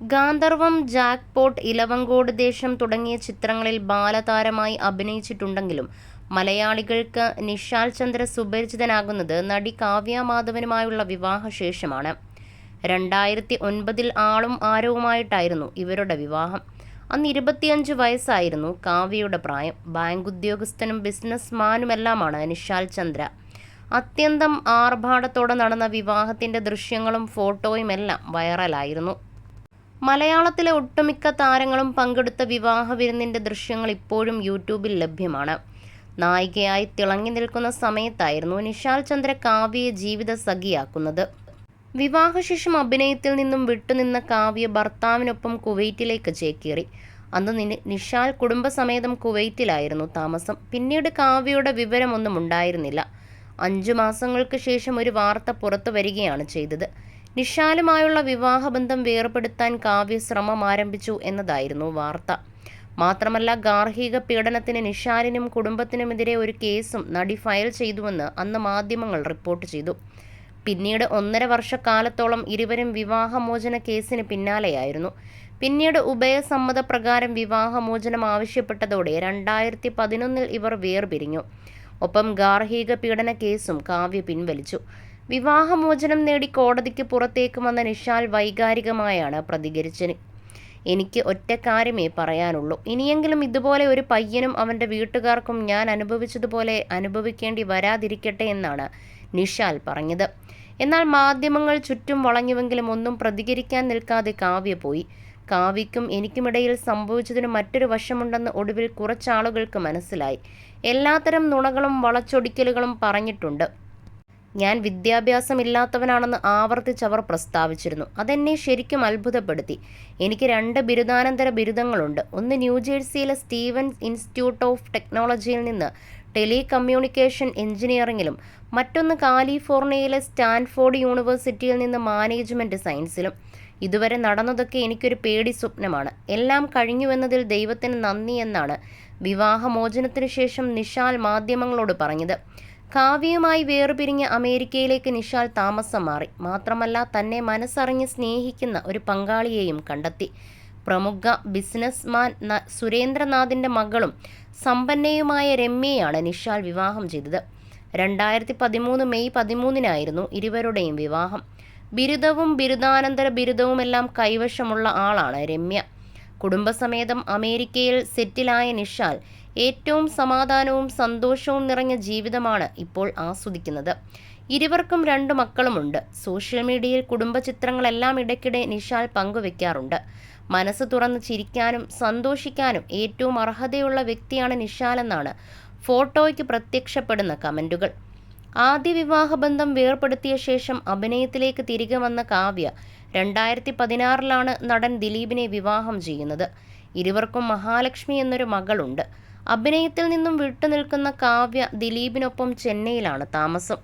Gandharvam, jackpot, Ilavancode ദേശം തുടങ്ങിയ ചിത്രങ്ങളിൽ ബാലതാരമായി അഭിനയിച്ചിട്ടുണ്ടെങ്കിലും മലയാളികൾക്ക് നിഷാൽ ചന്ദ്ര സുപരിചിതനാകുന്നത് നടി കാവ്യ മാധവനുമായുള്ള വിവാഹശേഷമാണ്. 2009 ആളും ആരവുമായിട്ടായിരുന്നു ഇവരുടെ വിവാഹം. അന്ന് 25 വയസ്സായിരുന്നു കാവ്യയുടെ പ്രായം. ബാങ്ക് ഉദ്യോഗസ്ഥനും ബിസിനസ് മാനുമെല്ലാമാണ് നിഷാൽ ചന്ദ്ര. അത്യന്തം ആർഭാടത്തോടെ നടന്ന വിവാഹത്തിന്റെ ദൃശ്യങ്ങളും ഫോട്ടോയുമെല്ലാം വൈറലായിരുന്നു. മലയാളത്തിലെ ഒട്ടുമിക്ക താരങ്ങളും പങ്കെടുത്ത വിവാഹ വിരുന്നിന്റെ ദൃശ്യങ്ങൾ ഇപ്പോഴും യൂട്യൂബിൽ ലഭ്യമാണ്. നായികയായി തിളങ്ങി നിൽക്കുന്ന സമയത്തായിരുന്നു നിഷാൽ ചന്ദ്ര കാവ്യയെ ജീവിത സഖിയാക്കുന്നത്. വിവാഹശേഷം അഭിനയത്തിൽ നിന്നും വിട്ടുനിന്ന കാവ്യ ഭർത്താവിനൊപ്പം കുവൈറ്റിലേക്ക് ചേക്കേറി. അന്ന് നിഷാൽ കുടുംബസമേതം കുവൈറ്റിലായിരുന്നു താമസം. പിന്നീട് കാവ്യയുടെ വിവരമൊന്നും ഉണ്ടായിരുന്നില്ല. 5 മാസങ്ങൾക്ക് ശേഷം ഒരു വാർത്ത പുറത്തു വരികയാണ് ചെയ്തത്. നിഷാലുമായുള്ള വിവാഹബന്ധം വേർപെടുത്താൻ കാവ്യ ശ്രമം ആരംഭിച്ചു എന്നതായിരുന്നു വാർത്ത. മാത്രമല്ല, ഗാർഹിക പീഡനത്തിന് നിഷാലിനും കുടുംബത്തിനുമെതിരെ ഒരു കേസും നടി ഫയൽ ചെയ്തുവെന്ന് അന്ന് മാധ്യമങ്ങൾ റിപ്പോർട്ട് ചെയ്തു. പിന്നീട് 1.5 വർഷക്കാലത്തോളം ഇരുവരും വിവാഹമോചന കേസിന് പിന്നാലെയായിരുന്നു. പിന്നീട് ഉഭയസമ്മതപ്രകാരം വിവാഹമോചനം ആവശ്യപ്പെട്ടതോടെ 2011 ഇവർ വേർപിരിഞ്ഞു. ഒപ്പം ഗാർഹിക പീഡന കേസും കാവ്യ പിൻവലിച്ചു. വിവാഹമോചനം നേടി കോടതിക്ക് പുറത്തേക്ക് വന്ന നിഷാൽ വൈകാരികമായാണ് പ്രതികരിച്ചത്. എനിക്ക് ഒറ്റ കാര്യമേ പറയാനുള്ളൂ. ഇനിയെങ്കിലും ഇതുപോലെ ഒരു പയ്യനും അവൻ്റെ വീട്ടുകാർക്കും ഞാൻ അനുഭവിച്ചതുപോലെ അനുഭവിക്കേണ്ടി വരാതിരിക്കട്ടെ എന്നാണ് നിഷാൽ പറഞ്ഞത്. എന്നാൽ മാധ്യമങ്ങൾ ചുറ്റും വളഞ്ഞുവെങ്കിലും ഒന്നും പ്രതികരിക്കാൻ നിൽക്കാതെ കാവ്യ പോയി. കാവ്യയ്ക്കും എനിക്കുമിടയിൽ സംഭവിച്ചതിന് മറ്റൊരു വശമുണ്ടെന്ന് ഒടുവിൽ കുറച്ചാളുകൾക്ക് മനസ്സിലായി. എല്ലാത്തരം നുണകളും വളച്ചൊടിക്കലുകളും പറഞ്ഞിട്ടുണ്ട്. ഞാൻ വിദ്യാഭ്യാസമില്ലാത്തവനാണെന്ന് ആവർത്തിച്ചവർ പ്രസ്താവിച്ചിരുന്നു. അതെന്നെ ശരിക്കും അത്ഭുതപ്പെടുത്തി. എനിക്ക് 2 ബിരുദാനന്തര ബിരുദങ്ങളുണ്ട്. ഒന്ന് ന്യൂജേഴ്സിയിലെ സ്റ്റീവൻസ് ഇൻസ്റ്റിറ്റ്യൂട്ട് ഓഫ് ടെക്നോളജിയിൽ നിന്ന് ടെലികമ്മ്യൂണിക്കേഷൻ എഞ്ചിനീയറിംഗിലും മറ്റൊന്ന് കാലിഫോർണിയയിലെ സ്റ്റാൻഫോർഡ് യൂണിവേഴ്സിറ്റിയിൽ നിന്ന് മാനേജ്മെൻറ്റ് സയൻസിലും. ഇതുവരെ നടന്നതൊക്കെ എനിക്കൊരു പേടി സ്വപ്നമാണ്. എല്ലാം കഴിഞ്ഞുവെന്നതിൽ ദൈവത്തിന് നന്ദി എന്നാണ് വിവാഹമോചനത്തിനു ശേഷം നിഷാൽ മാധ്യമങ്ങളോട് പറഞ്ഞത്. കാവ്യയുമായി വേർപിരിഞ്ഞ് അമേരിക്കയിലേക്ക് നിഷാൽ താമസം മാറി. മാത്രമല്ല, തന്നെ മനസ്സറിഞ്ഞ് സ്നേഹിക്കുന്ന ഒരു പങ്കാളിയെയും കണ്ടെത്തി. പ്രമുഖ ബിസിനസ്മാൻ സുരേന്ദ്രനാഥിൻ്റെ മകളും സമ്പന്നയുമായ രമ്യയാണ് നിഷാൽ വിവാഹം ചെയ്തത്. 2013 മെയ് 13 ഇരുവരുടെയും വിവാഹം. ബിരുദവും ബിരുദാനന്തര ബിരുദവുമെല്ലാം കൈവശമുള്ള ആളാണ് രമ്യ. കുടുംബസമേതം അമേരിക്കയിൽ സെറ്റിലായ നിഷാൽ ഏറ്റവും സമാധാനവും സന്തോഷവും നിറഞ്ഞ ജീവിതമാണ് ഇപ്പോൾ ആസ്വദിക്കുന്നത്. ഇരുവർക്കും 2 മക്കളുമുണ്ട്. സോഷ്യൽ മീഡിയയിൽ കുടുംബചിത്രങ്ങളെല്ലാം ഇടയ്ക്കിടെ നിഷാൽ പങ്കുവെക്കാറുണ്ട്. മനസ്സ് തുറന്ന് ചിരിക്കാനും സന്തോഷിക്കാനും ഏറ്റവും അർഹതയുള്ള വ്യക്തിയാണ് നിഷാലെന്നാണ് ഫോട്ടോയ്ക്ക് പ്രത്യക്ഷപ്പെടുന്ന കമൻറ്റുകൾ. ആദ്യ വിവാഹബന്ധം വേർപെടുത്തിയ ശേഷം അഭിനയത്തിലേക്ക് തിരികെ വന്ന കാവ്യ 2016 നടൻ ദിലീപിനെ വിവാഹം ചെയ്യുന്നത്. ഇരുവർക്കും മഹാലക്ഷ്മി എന്നൊരു മകളുണ്ട്. അഭിനയത്തിൽ നിന്നും വിട്ടുനിൽക്കുന്ന കാവ്യ ദിലീപിനൊപ്പം ചെന്നൈയിലാണ് താമസം.